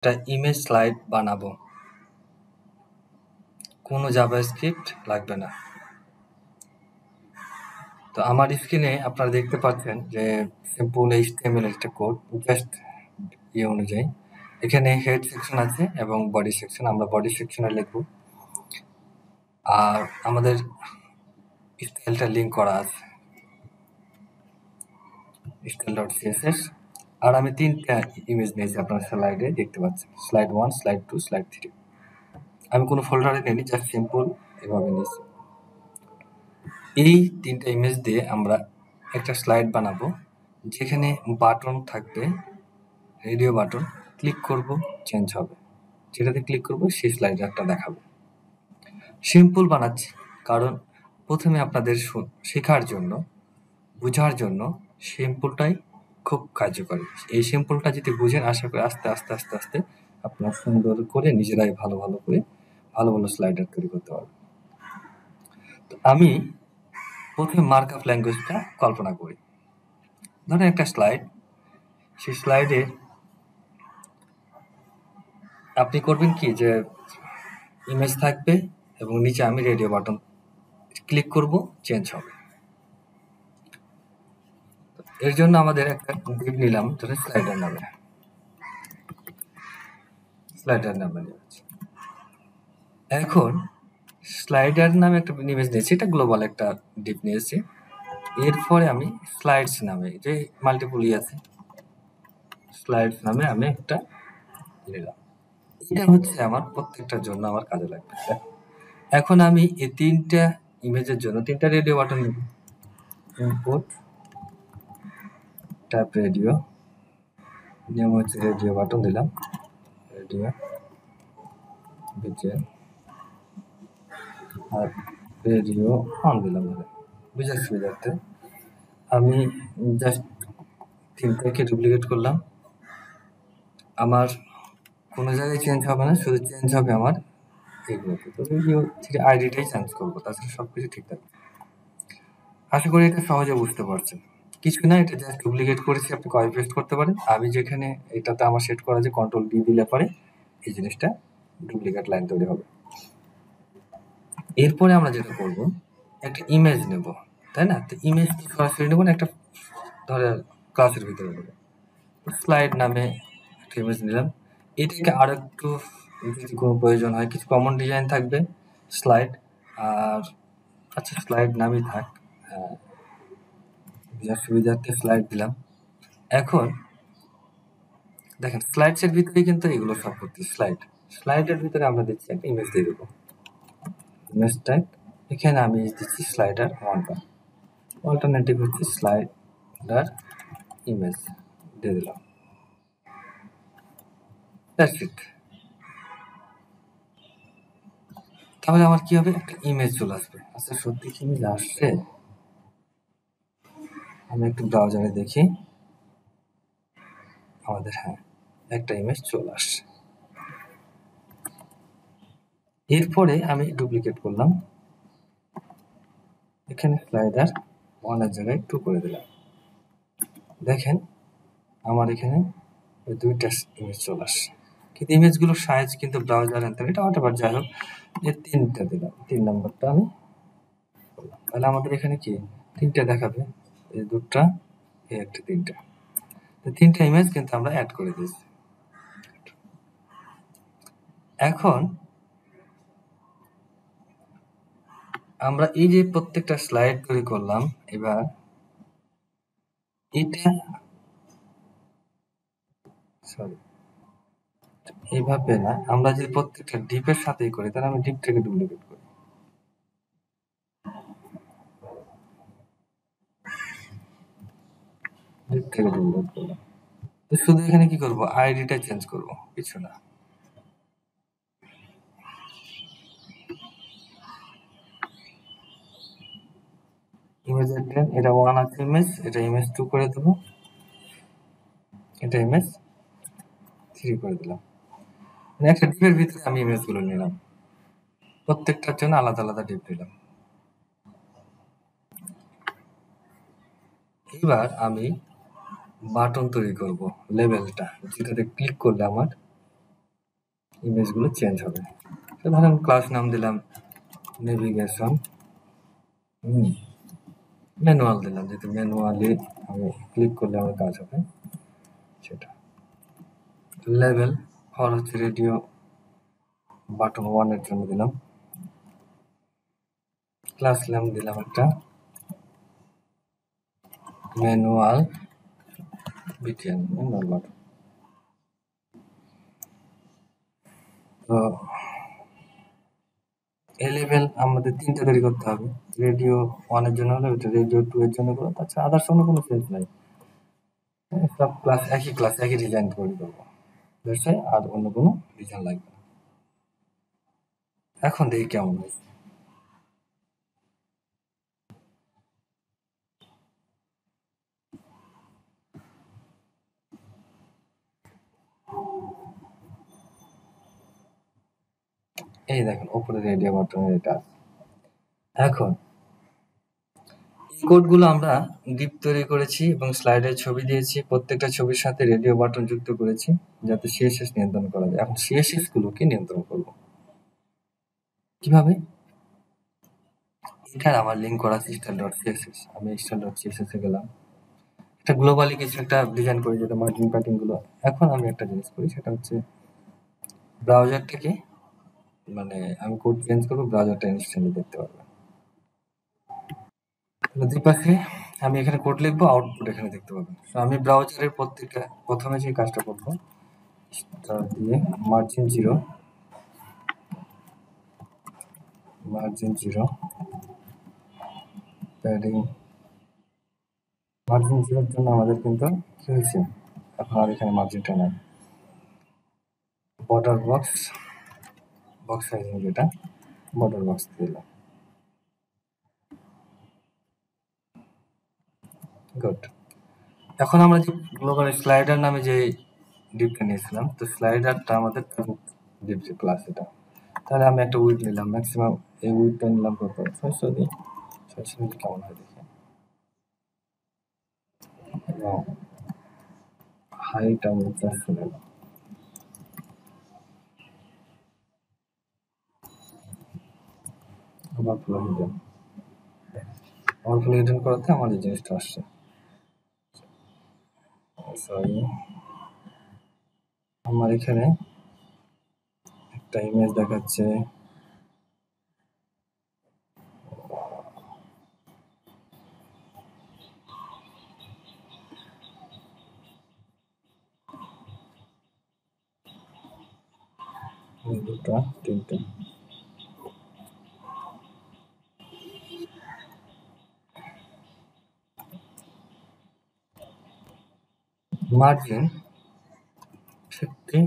একটা image slide বানাবো, কোনো জাভাস্ক্রিপ্ট লাগবে না। তো আমার স্ক্রিনে আপনারা দেখতে পাচ্ছেন যে সিম্পল HTML একটা কোড, জাস্ট অনুযায়ী এখানে হেড সেকশন আছে এবং বডি সেকশন। আমরা বডি সেকশনে লিখব, আর আমাদের স্টাইলটা লিঙ্ক করা আছে style.css। আর আমি 3টা ইমেজ নিয়েছি, আপনার স্লাইডে দেখতে পাচ্ছেন, স্লাইড 1, স্লাইড 2, স্লাইড 3। আমি কোনো ফোল্ডারে নিইনি, জাস্ট সিম্পল এভাবে নিয়েছি। এই 3টা ইমেজ দিয়ে আমরা একটা স্লাইড বানাবো, যেখানে বাটন থাকবে, রেডিও বাটন। ক্লিক করব, চেঞ্জ হবে, যেটাতে ক্লিক করব সেই স্লাইডারটা দেখাবো। সিম্পল বানাচ্ছি কারণ প্রথমে আপনাদের শেখার জন্য, বোঝার জন্য সিম্পলটাই খুব কার্যকরী। এই সিম্পলটা যদি বুঝেন, আশা করি আস্তে আস্তে আস্তে আস্তে আপনারা সুন্দর করে নিজেরাই ভালো ভালো স্লাইডার তৈরি করতে পারবেন। তো আমি প্রথমে মার্কআপ ল্যাঙ্গুয়েজটা কল্পনা করি। ধরেন একটা স্লাইড, সেই স্লাইডে আপনি করবেন কি, যে ইমেজ থাকবে এবং নিচে আমি রেডিও বাটন ক্লিক করব, চেঞ্জ হবে। এর জন্য আমাদের একটা ডিভ নিলাম, ধরে স্লাইডার নামে নিয়েছি। এখন স্লাইডার নামে একটা ইমেজ নিয়েছি, এটা গ্লোবাল একটা ডিভ নিয়েছি। এরপরে আমি স্লাইডস নামে, যে মাল্টিপল আছে, স্লাইডস নামে আমি একটা নিলাম। এটা হচ্ছে আমার প্রত্যেকটার জন্য আমার কাজে লাগবে। এখন আমি এই 3টা ইমেজের জন্য 3টা রেডিও বাটন নিব। ইনপুট ট্যাপ রেডিও, নিয়ম হচ্ছে রেডিও বাটন দিলাম, রেডিও বিজে, আর রেডিও অন দিলাম। বুঝার সুবিধার্থে আমি জাস্ট 3টাকে ডুপ্লিকেট করলাম। আমার কোনো জায়গায় চেঞ্জ হবে না, শুধু চেঞ্জ হবে আমার এইগুলোতে। তবে আইডিটাই চেঞ্জ করবো, তাছাড়া সবকিছু ঠিক থাকবে। আশা করি এটা সহজে বুঝতে পারছেন। কিছু না, এটা জাস্ট ডুপ্লিকেট করেছি, আপনি কপি পেস্ট করতে পারেন। আমি যেখানে এটাতে আমার সেট করা আছে, কন্ট্রোল ডি দিলে পরে এই জিনিসটা ডুপ্লিকেট লাইন তৈরি হবে। এরপরে আমরা যেটা করব, একটা ইমেজ নেব, তাই না? তো ইমেজ সরাসরি নেব না, একটা ধরে ক্লাসের ভিতরে নেব। স্লাইড নামে একটা ইমেজ নিলাম। এটাকে আর একটু যদি কোনো প্রয়োজন হয়, কিছু কমন ডিজাইন থাকবে স্লাইড, আর আচ্ছা স্লাইড নামই থাক, সুবিধার্থে স্লাইড দিলাম। এখন দেখেন স্লাইডসের ভিতরে কিন্তু এগুলো সব করতে, স্লাইডের ভিতরে আমরা দিচ্ছি একটা ইমেজ দিয়ে দেবো, ইমেজ টাইপ। এখানে আমি দিচ্ছি স্লাইডার 1, অল্টারনেটিভ হচ্ছে স্লাইডার ইমেজ দিয়ে দিলাম। That's it. তাহলে আমার কি হবে, একটা ইমেজ চলে আসবে। আচ্ছা সত্যি কি ইমেজ আসছে? আমি একটু ব্রাউজারে দেখি, আমাদের হ্যাঁ একটা ইমেজ চলে আসছে। এরপরে আমি ডুপ্লিকেট করলাম, এখানে স্লাইডার 1 জায়গায় 2 করে দিলাম। দেখেন আমার এখানে 2টা ইমেজ চলে আসছে, কিন্তু ইমেজগুলোর সাইজ কিন্তু ব্রাউজার আনতে, এটা হোয়াটএভার, যাই হোক। এর 3টা দিলাম, 3 নম্বরটা আমি করলাম। তাহলে আমাদের এখানে কি 3টা দেখাবে, এই 2টা, এই একটা, 3টা। তো 3টা ইমেজ কিন্তু আমরা অ্যাড করে দিয়েছি। এখন আমরা এই যে প্রত্যেকটা স্লাইড তৈরি করলাম, এবার এটা এইভাবে না, আমরা যে প্রত্যেকটা ডিপের সাথেই করি, তাহলে আমি ডিপটাকে ডুপ্লিকেট করি। ডিপ থেকে ডুপ্লিকেট করলাম। তো শুধু এখানে কি করব, আইডিটা চেঞ্জ করব, কিছু না। ইমেজের ট্রেন, এটা 1 আছে ইমেজ, এটা ইমেজ 2 করে দেব, এটা ইমেজ 3 করে দিলাম। একটা ডিপের ভিতরে আমি ইমেজগুলো নিলাম, প্রত্যেকটার জন্য আলাদা আলাদা ডিপ দিলাম। এবার আমি বাটন তৈরি করব, লেভেলটা, যেটাতে ক্লিক করলে আমার ইমেজগুলো চেঞ্জ হবে। ধরেন ক্লাস নাম দিলাম নেভিগেশন, ম্যানুয়াল দিলাম, যেহেতু ম্যানুয়ালি আমি ক্লিক করলে আমার কাজ হবে সেটা। লেভেল ফর হচ্ছে রেডিও বাটন 1 এর জন্য দিলাম। ক্লাস নাম দিলাম একটা ম্যানুয়াল বিটিএন, ম্যানুয়াল বাটন। তো এই লেভেল আমাদের 3টা তৈরি করতে হবে। রেডিও 1 এর জন্য হলো এটা, রেডিও 2 এর জন্য হলো, তাছাড়া আদার্স কোনো সেন্স নাই। সব ক্লাস একই ডিজাইন তৈরি করবো, আর অন্য কোনো ডিজাইন লাগবে না। এখন দেখি কেমন হয়েছে। এই দেখেন উপরে রেডিও বাটনের এটা আছে। এখন এই কোডগুলো আমরা ডিপ তৈরি করেছি এবং স্লাইডের ছবি দিয়েছি, প্রত্যেকটা ছবির সাথে রেডিও বাটন যুক্ত করেছি যাতে সিএসএস নিয়ন্ত্রণ করা যায়। এখন সিএসএস গুলোকে নিয়ন্ত্রণ করব কিভাবে? এখানে আমার লিঙ্ক করা আছে style.css, আমি style.css এ গেলাম, একটা গ্লোবালি কিছু একটা ডিজাইন করি যেটা মার্জিন প্যাটার্ন গুলো। এখন আমি একটা জিনিস করি, সেটা হচ্ছে ব্রাউজারটাকে, মানে আমি কোড চেঞ্জ করবো, ব্রাউজারটা ইনস্ট্যান্টলি দেখতে পারবে। দুই পাশে আমি এখানে কোড লিখবো, আউটপুট এখানে দেখতে পাবেন। আমি ব্রাউজারের প্রত্যেকটা প্রথমে যে কাজটা করবো, স্টার দিয়ে মার্জিন 0, প্যাডিং মার্জিন 0 জন্য আমাদের কিন্তু কি হয়েছে, এখন আর এখানে মার্জিনটা নাই। বর্ডার বক্স সাইজিং, যেটা বর্ডার বক্স দিলাম। গুড। এখন আমরা যে গ্লোবাল স্লাইডার নামে যে ডিপটা নিয়েছিলাম, তো স্লাইডারটা আমাদের ডিপ যে ক্লাস, এটা তাহলে আমি একটা উইড নিলাম, ম্যাক্সিমাম এই উইডটা নিলাম কত, 600 দিই। 600 দিলে কেমন হয় দেখি। এবং হাইট আমি 400 নিলাম। আবার ফুল হিডেন, আমার ফুল হিডেন করাতে আমার এই জিনিসটা আসছে। সরি, আমার এখানে একটা ইমেজ দেখাচ্ছে, দুটা তিনটা। মার্জিন 50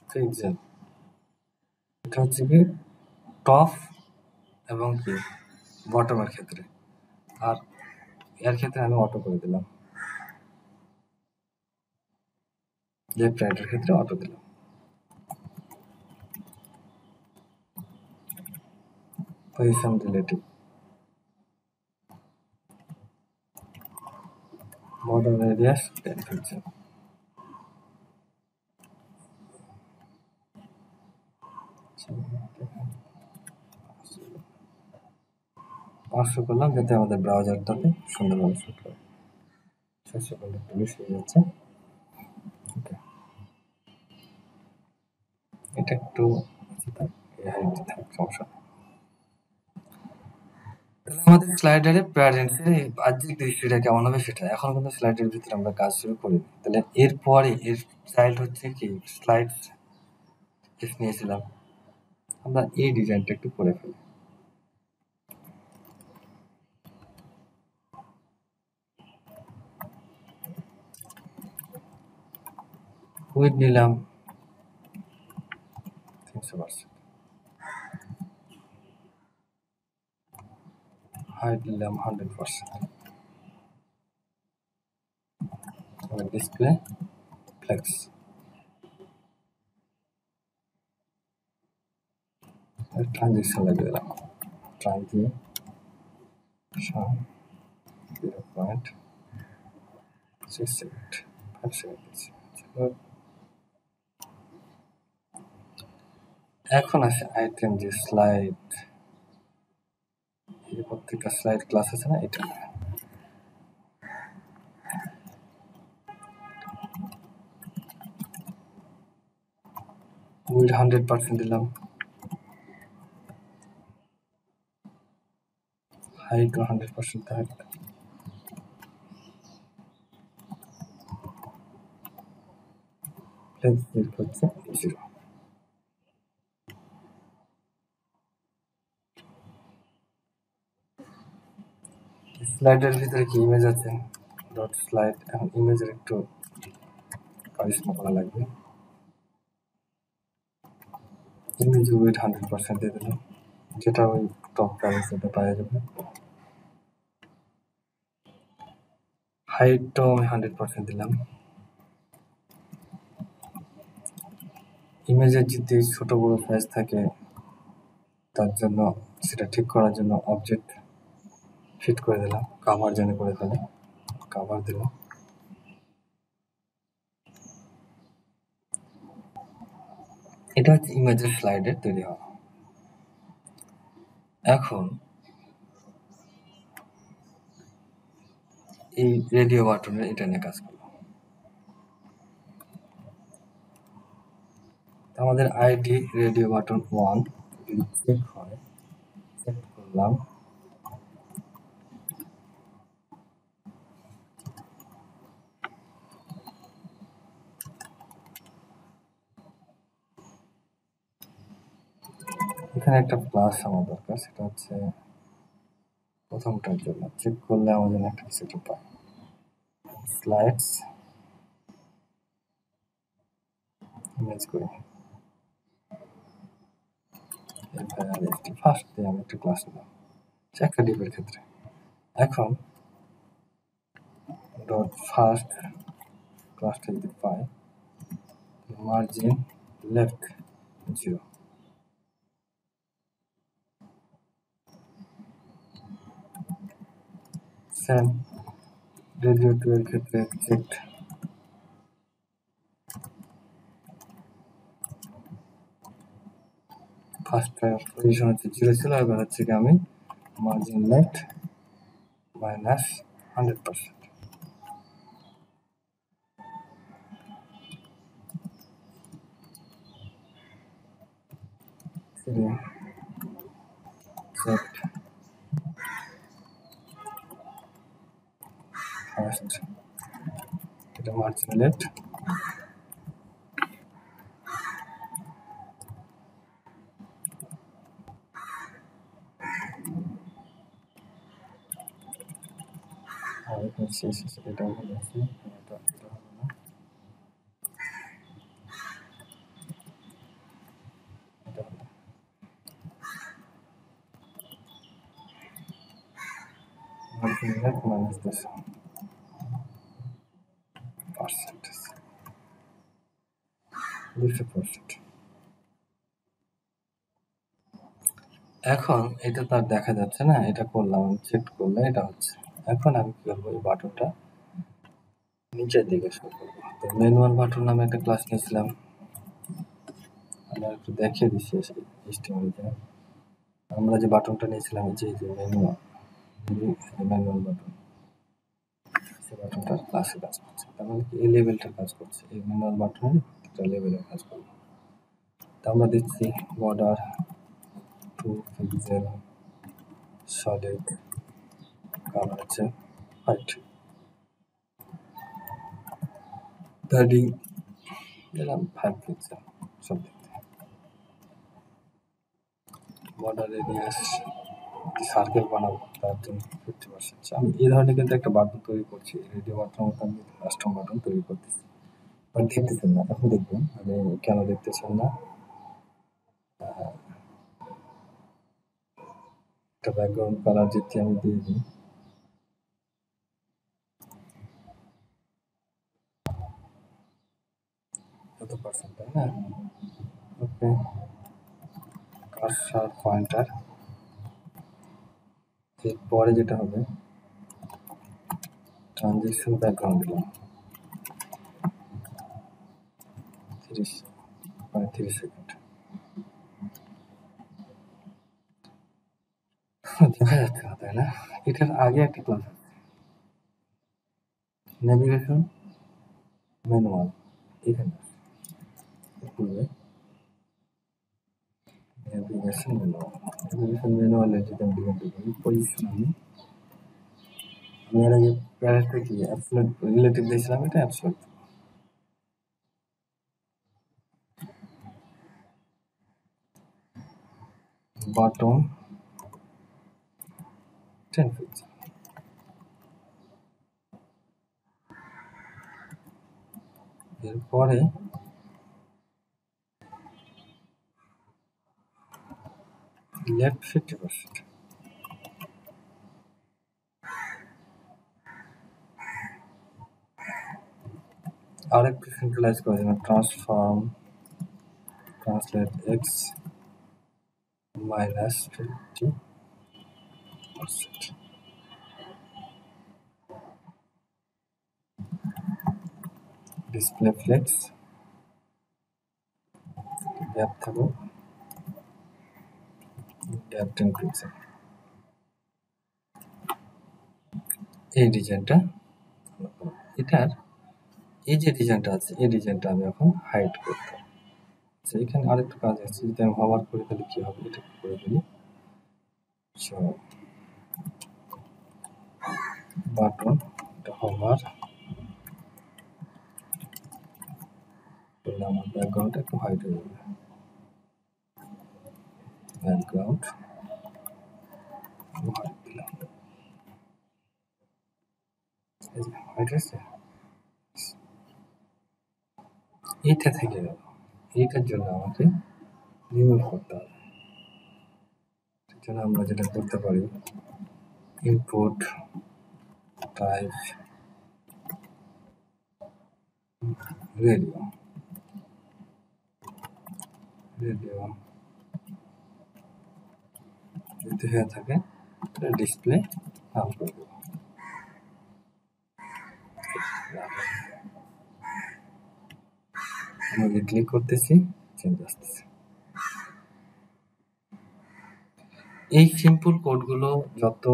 পিক্সেল, এটা হচ্ছে কি টপ এবং কি বটমের ক্ষেত্রে, আর এর ক্ষেত্রে আমি অটো করে দিলাম, লেফট রাইটের ক্ষেত্রে অটো দিলাম। Position relative, border radius 10 pixel. পাঁচশো করলাম যাতে আমাদের ব্রাউজারটাতে সুন্দরভাবে শুট করে। 600 করলে একটু বেশি হয়ে যাচ্ছে। ওকে, এটা একটু সমস্যা। তাহলে আমাদের স্লাইডারে প্যারেন্টসের এই বাহ্যিক দৃশ্যটা কেমন হবে সেটা এখন কিন্তু স্লাইডের ভিতরে আমরা কাজ শুরু করি। তাহলে এরপরে এর চাইল্ড হচ্ছে কি স্লাইড নিয়েছিলাম, আমরা এই ডিজাইনটা একটু করে ফেলি। উইথ নিলাম 300%, হাইট নিলাম 100%, ডিসপ্লে ফ্লেক্স, ট্রানজিশন লাগিয়ে দিলাম, ট্রানজিশন 0.6 সেকেন্ড, 5 সেকেন্ড। এখন আসে আইটেম যে স্লাইড, এই প্রত্যেকটা স্লাইড ক্লাস আছে না, এটা উইড 100% দিলাম, হাইট 100% থাক, প্লেস হচ্ছে 0। স্লাইডের ভিতরে কি ইমেজ আছে, ডট স্লাইড। এখন ইমেজের একটু কারিশমা করা লাগবে, ইমেজ উইড 100% দিয়ে দিলাম, যেটা ওই টপ প্রাইভেসিতে পাওয়া যাবে। হাইটটাও আমি 100% দিলাম। ইমেজের যদি ছোট বড় সাইজ থাকে তার জন্য সেটা ঠিক করার জন্য অবজেক্ট ফিট করে দিলাম, কাভার যেন করে ফেলে, কাভার দিলাম। এটা হচ্ছে ইমেজের স্লাইডের তৈরি হওয়া। এখন এই রেডিও বাটনের এটা নিয়ে কাজ করব। আমাদের আইডি রেডিও বাটন 1 যদি চেক হয়, চেক করলাম, এখানে একটা প্লাস আমার দরকার, সেটা হচ্ছে প্রথমটার জন্য চেক করলে আমাদের একটা কিছু পাই, স্লাইডস ইমেজ করে ফার্স্ট দিয়ে আমি একটা ক্লাস নিলাম একটা ডিপের ক্ষেত্রে। এখন ডট ফার্স্ট ক্লাসটা যদি পাই, মার্জিন লেফট 0, সেম রেডিও 2 এর ক্ষেত্রে চেক ফার্স্ট পজিশন হচ্ছে 0 ছিল, এবার হচ্ছে কি আমি মার্জিন লেফট -100%, চেক ফার্স্ট, এটা মার্জিন লেফট, আর এটা শেষ, এটা হলো এটা হলো না, এটা হলো মার্জিন লেফট -200%। এখন এটা তো আর দেখা যাচ্ছে না, এটা করলাম, আমি চেক করলে এটা হচ্ছে। এখন আমি কি করবো, এই বাটনটা নিচের দিকে শো করবো। তো ম্যানুয়াল বাটন নামে একটা ক্লাস নিয়েছিলাম, আমরা একটু দেখিয়ে দিচ্ছি HTML-তে। আমরা যে বাটনটা নিয়েছিলাম এই যে ম্যানুয়াল বাটন, সেই বাটনটার ক্লাসে কাজ করছে, তার মানে কি এই লেভেলটার কাজ করছে, এই ম্যানুয়াল বাটনের একটা লেভেলের কাজ করবে। তা আমরা দিচ্ছি বর্ডার 2 পিক্সেল, সলিড, কালার হচ্ছে হোয়াইট, প্যাডিং দিলাম 5 পিক্সেল, সব দিতে বর্ডার রেডিয়াস সার্কেল বানাবো, তার জন্য 50%। আমি এই ধরনের কিন্তু একটা বাটন তৈরি করছি, রেডিও বাটন মতো আমি কাস্টম বাটন তৈরি করতেছি, বাট দেখতেছেন না। এখন দেখবেন আমি কেন দেখতেছেন না, একটা ব্যাকগ্রাউন্ড কালার যদি আমি দিয়ে দিই, কত পার্সেন্ট, তাই না? ওকে, কার্সার পয়েন্টার, এরপরে যেটা হবে ট্রানজিশন ব্যাকগ্রাউন্ড দিলাম 30 সেকেন্ড, দেখা যাচ্ছে না, তাই না? এটার আগে একটা ক্লাস আছে, নেভিগেশন ম্যানুয়াল। এখানে পূর্বে নেভিগেশন ম্যানুয়ালে যদি আমি ডিজাইন করি, পজিশন আমি এর আগে প্যারেন্টে কি অ্যাবসলিউট রিলেটিভ দিয়েছিলাম, এটা অ্যাবসলিউট। Button 10 pixel. এরপরে লেফট 50%। আরেকটু সিম্পলাইজ করার জন্য transform translate x minus 50%। Display flakes gap থাকো গ্যাপ 10 পিক্সেল। এই ডিজাইনটা, এটার এই যে ডিজাইনটা আছে, এই ডিজাইনটা আমি এখন হাইড করতে। আচ্ছা, এখানে আরেকটু কাজ আছে, যদি আমি হোভার করে তাহলে কি হবে, এটা করে ফেলি। বাটন হোভার করলে আমার ব্যাকগ্রাউন্ডটা একটু হাইড হয়ে যাবে। ব্যাকগ্রাউন্ড হাইড দিলাম, হাইড হয়েছে। এইটা থেকে গেল, এইটার জন্য আমাকে রিমুভ করতে হবে। এর জন্য আমরা যেটা করতে পারি, ইনপুট টাইপ রেডিও যদি হয়ে থাকে ডিসপ্লে নাম করে দেবো। আমি ক্লিক করতেছি, চেঞ্জ আসতেছে। এই সিম্পল কোডগুলো যত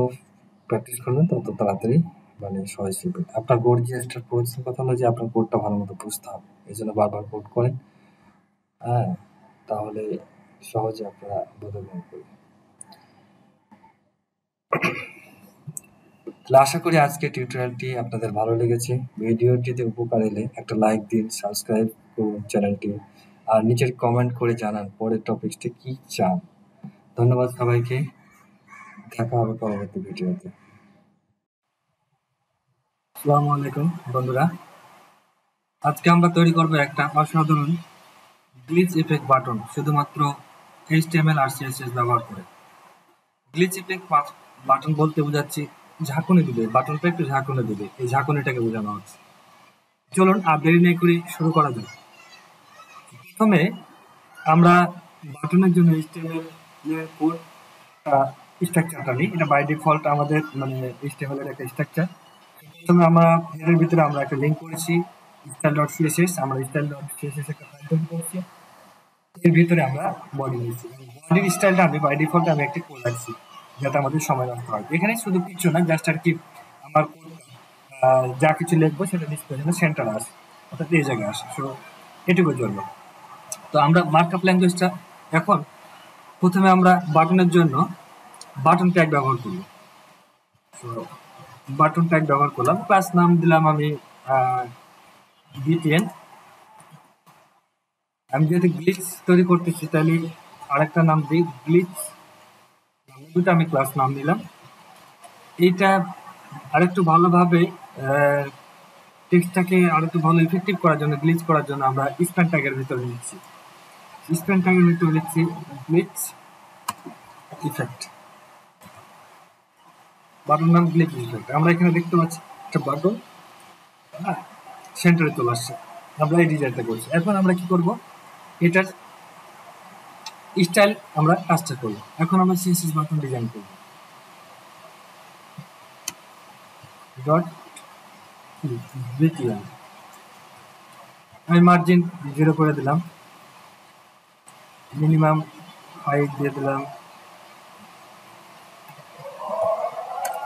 প্র্যাকটিস করবেন তত তাড়াতাড়ি মানে সহজ শিখবেন। আপনার গর্জিয়াসটার প্রয়োজন কথা হলো যে আপনার কোডটা ভালো মতো বুঝতে হবে, এই জন্য বারবার কোড করেন। হ্যাঁ, তাহলে সহজে আপনারা বোধগম্য করবেন। আশা করি আজকের টিউটোরিয়ালটি আপনাদের ভালো লেগেছে। ভিডিওটিতে উপকার এলে একটা লাইক দিন, সাবস্ক্রাইব করুন চ্যানেলটি, আর নিচের কমেন্ট করে জানান পরের টপিকসটি কি চান। ধন্যবাদ সবাইকে, দেখা হবে পরবর্তী ভিডিওতে। আসসালামু আলাইকুম বন্ধুরা, আজকে আমরা তৈরি করব একটা অসাধারণ গ্লিচ ইফেক্ট বাটন, শুধুমাত্র HTML আর CSS ব্যবহার করে। গ্লিচ ইফেক্ট বাটন বলতে বোঝাচ্ছি ঝাঁকুনি দিবে, বাটনটা একটু ঝাঁকুনি দিবে, এই ঝাঁকুনিটাকে বোঝানো হচ্ছে। চলুন আর দেরি নেই করে শুরু করা যাক। প্রথমে আমরা বাটনের জন্য HTML এর কোড স্ট্রাকচারটা নিই। এটা বাই ডিফল্ট আমাদের মানে HTML এর একটা স্ট্রাকচার। প্রথমে আমরা এর ভিতরে আমরা একটা লিঙ্ক করেছি style.css, আমরা style.css একটা ফাইল তৈরি করেছি। এর ভিতরে আমরা বডি নিয়েছি, বডির স্টাইলটা আমি বাই ডিফল্ট আমি একটা করে রাখছি যাতে আমাদের সময় নষ্ট হয়। এখানে শুধু কিছু না, জাস্ট আর কি আমার যা কিছু লিখবো সেটা ডিসপ্লে যেন সেন্টার আসে, অর্থাৎ এই জায়গায় আসে। সো এটুকুর জন্য তো আমরা মার্কআপ ল্যাঙ্গুয়েজটা এখন প্রথমে আমরা বাটনের জন্য বাটন ট্যাগ ব্যবহার করব। তো বাটন ট্যাগ ব্যবহার করলাম, ক্লাস নাম দিলাম আমি BTN। আমি যেহেতু গ্লিচ তৈরি করতেছি তাহলে আরেকটা নাম দিই গ্লিচ, দুটো আমি ক্লাস নাম দিলাম। এইটা আরেকটু ভালোভাবে টেক্সটটাকে আরেকটু ভালো ইফেক্টিভ করার জন্য, গ্লিচ করার জন্য আমরা স্প্যান ট্যাগের ভিতরে নিচ্ছি, স্প্যান ট্যাগের ভিতরে লিখছি গ্লিচ ইফেক্ট, বাটন নাম গ্লিচ ইফেক্ট। আমরা এখানে দেখতে পাচ্ছি একটা বাটন সেন্টারে চলে আসছে, আমরা এই ডিজাইনটা করছি। এখন আমরা কি করব, এটার স্টাইল আমরা কাজটা করব। এখন আমরা CSS বাটন ডিজাইন করব, ডট BTN। আমি মার্জিন 0 করে দিলাম, মিনিমাম হাইট দিয়ে দিলাম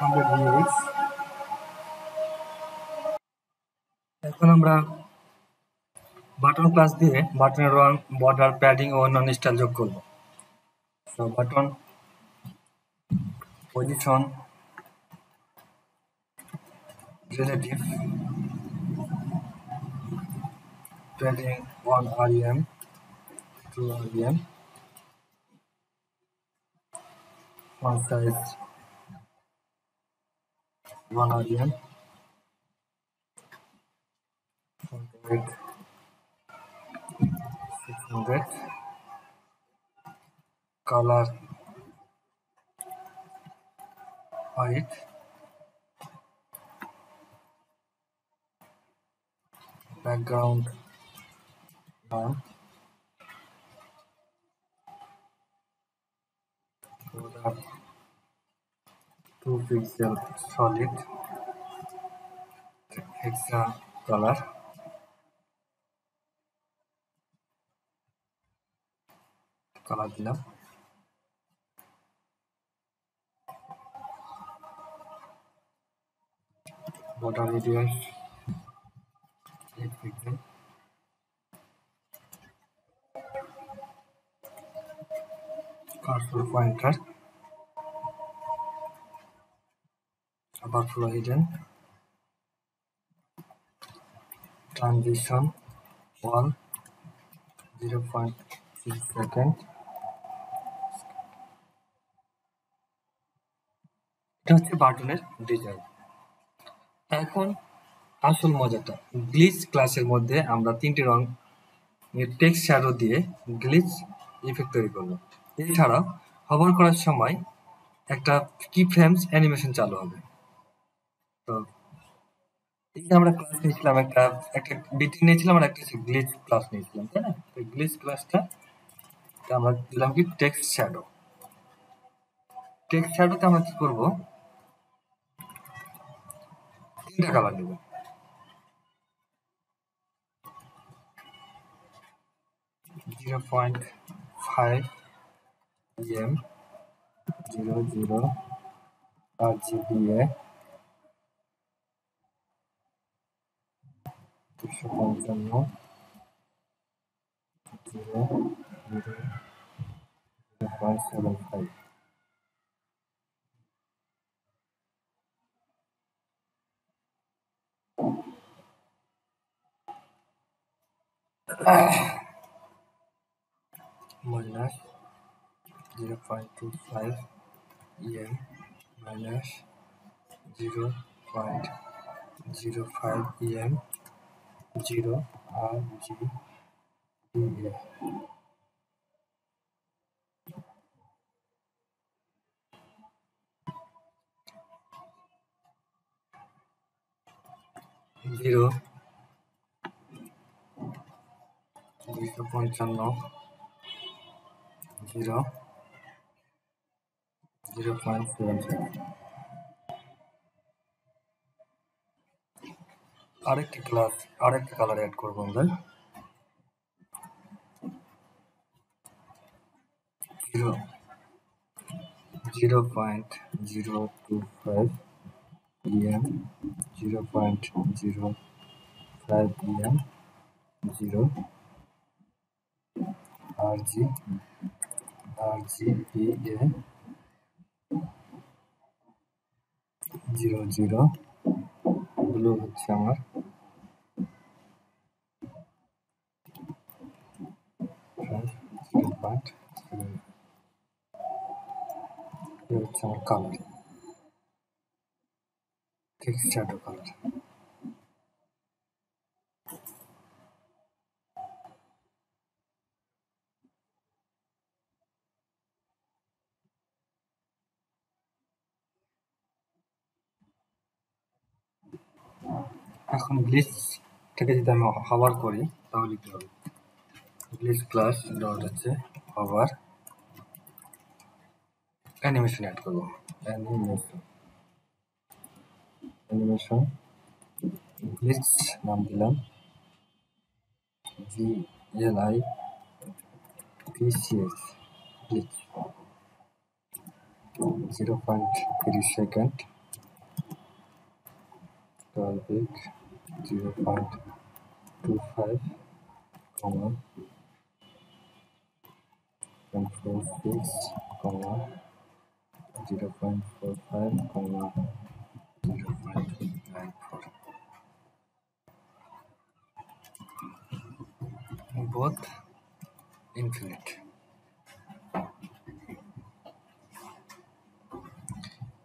100 vx। এখন আমরা বাটন ক্লাস দিয়ে বাটনের রং, বর্ডার, প্যাডিং ও অন্যান্য স্টাইল যোগ করব। So button position relative padding 1 rem 2 rem font size 1 rem font weight 600 color white background none border 2 pixel solid hexa color দিলাম। border radius 8 pixel cursor pointer overflow hidden transition wall 0.6 second। এটা হচ্ছে বাটনের design. এখন আসল মজাটা, glitch ক্লাসের মধ্যে আমরা 3টি রং টেক্সট শ্যাডো দিয়ে গ্লিচ ইফেক্ট তৈরি করব। এছাড়াও হভার করার সময় একটা কি ফ্রেমস অ্যানিমেশন চালু হবে। তো এই যে আমরা ক্লাস নিয়েছিলাম, একটা বিটি নিয়েছিলাম আর একটা গ্লিচ ক্লাস নিয়েছিলাম, তাই না? তো গ্লিচ ক্লাসটা আমরা দিলাম কি টেক্সট শ্যাডো। টেক্সট শ্যাডোতে আমরা কি করব, 3টা কালার নেব। .5 em 00 RGBA 255 0.75। minus 0.25 em minus 0.05 em 0 RGBA 0 255 0 0.75। আরেকটা কালার অ্যাড করবো আমরা, 0.025 em 0.05 em 0 RGBA 00। ব্লু হচ্ছে আমার 0.7। হচ্ছে আমার কালার, টেক্সট শ্যাডো কালার। এখন গ্লিচটাকে যদি আমি হভার করি তাহলে কি হবে, গ্লিচ ক্লাস ডট হচ্ছে হভার অ্যানিমেশন অ্যাড করবো। অ্যানিমেশন গ্লিচ নাম দিলাম GLITCH glitch 0.3 second Arabic 0.25, 0.46, 0.45, 0.94. Both infinite.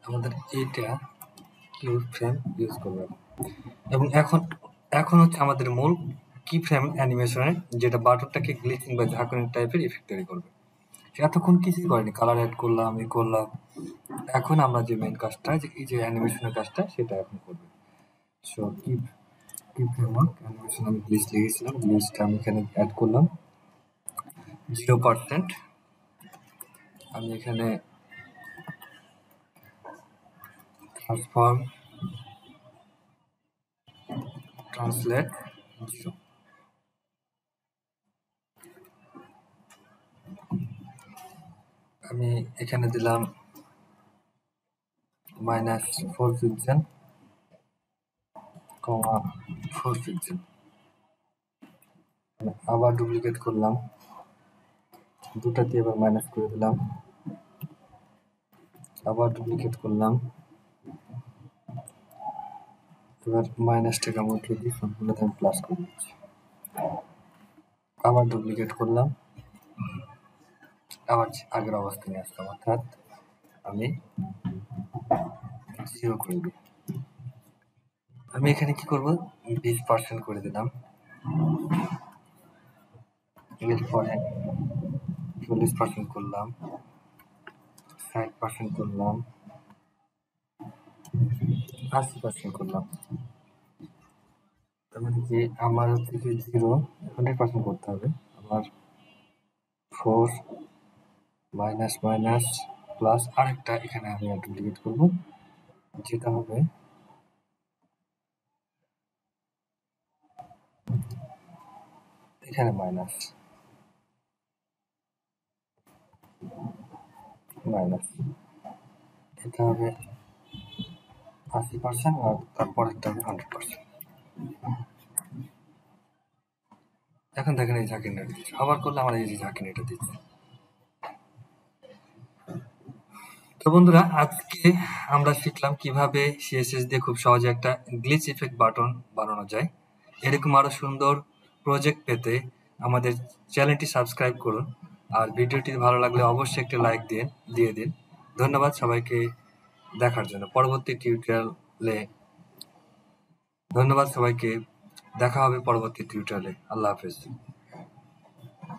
আমাদের এইটা কিউ ফ্রেম ইউজ করবে এবং এখন হচ্ছে আমাদের মূল কি ফ্রেম অ্যানিমেশনে, যেটা বাটনটাকে গ্লিচিং বা ঝাঁকুনি টাইপের ইফেক্ট তৈরি করবে। এতক্ষণ কিছুই করেনি, কালার অ্যাড করলাম, করলাম। এখন আমরা যে মেন কাজটা, যে এই যে অ্যানিমেশনের কাজটা, সেটা এখন করবে। সো কি ফ্রেমওয়ার্ক অ্যানিমেশন আমি গ্লিচ লিখেছিলাম, গ্লিচটা আমি এখানে অ্যাড করলাম 0%। আমি এখানে ট্রান্সফর্ম ট্রান্সলেট 0। আমি এখানে দিলাম -4 পিক্সেল, 4 পিক্সেল। আবার ডুপ্লিকেট করলাম, দুটাতে এবার মাইনাস করে দিলাম, আবার ডুপ্লিকেট করলাম, এবার মাইনাসটাকে আমি উঠিয়ে দিই, সবগুলোতে আমি প্লাস করে দিচ্ছি। আবার ডুপ্লিকেট করলাম, আবার আগের অবস্থায় নিয়ে আসলাম, অর্থাৎ আমি 0 করে দিই। আমি এখানে কি করব, 20% করে দিলাম, এরপরে 40% করলাম, 60% করলাম, 80% করলাম। তার মানে কি আমার হচ্ছে কি 100% করতে হবে। আমার 4 মাইনাস মাইনাস প্লাস আরেকটা এখানে আমি ডুপ্লিকেট করব, যেটা হবে এখানে মাইনাস মাইনাস, এটা হবে 80% আর তারপরেরটা হবে 100%। এখন দেখেন এই ঝাঁকিনিটা দিচ্ছে, আবার করলে আমার এই যে ঝাঁকিনিটা দিচ্ছে। তো বন্ধুরা, আজকে আমরা শিখলাম কিভাবে সিএসএস দিয়ে খুব সহজে একটা গ্লিচ ইফেক্ট বাটন বানানো যায়। এরকম আরো সুন্দর প্রজেক্ট পেতে আমাদের চ্যানেলটি সাবস্ক্রাইব করুন, আর ভিডিওটি ভালো লাগলে অবশ্যই একটি লাইক দিয়ে দিন। ধন্যবাদ সবাইকে দেখার জন্য। পরবর্তী টিউটোরিয়ালে ধন্যবাদ সবাইকে, দেখা হবে পরবর্তী টিউটোরিয়ালে। আল্লাহ হাফেজ।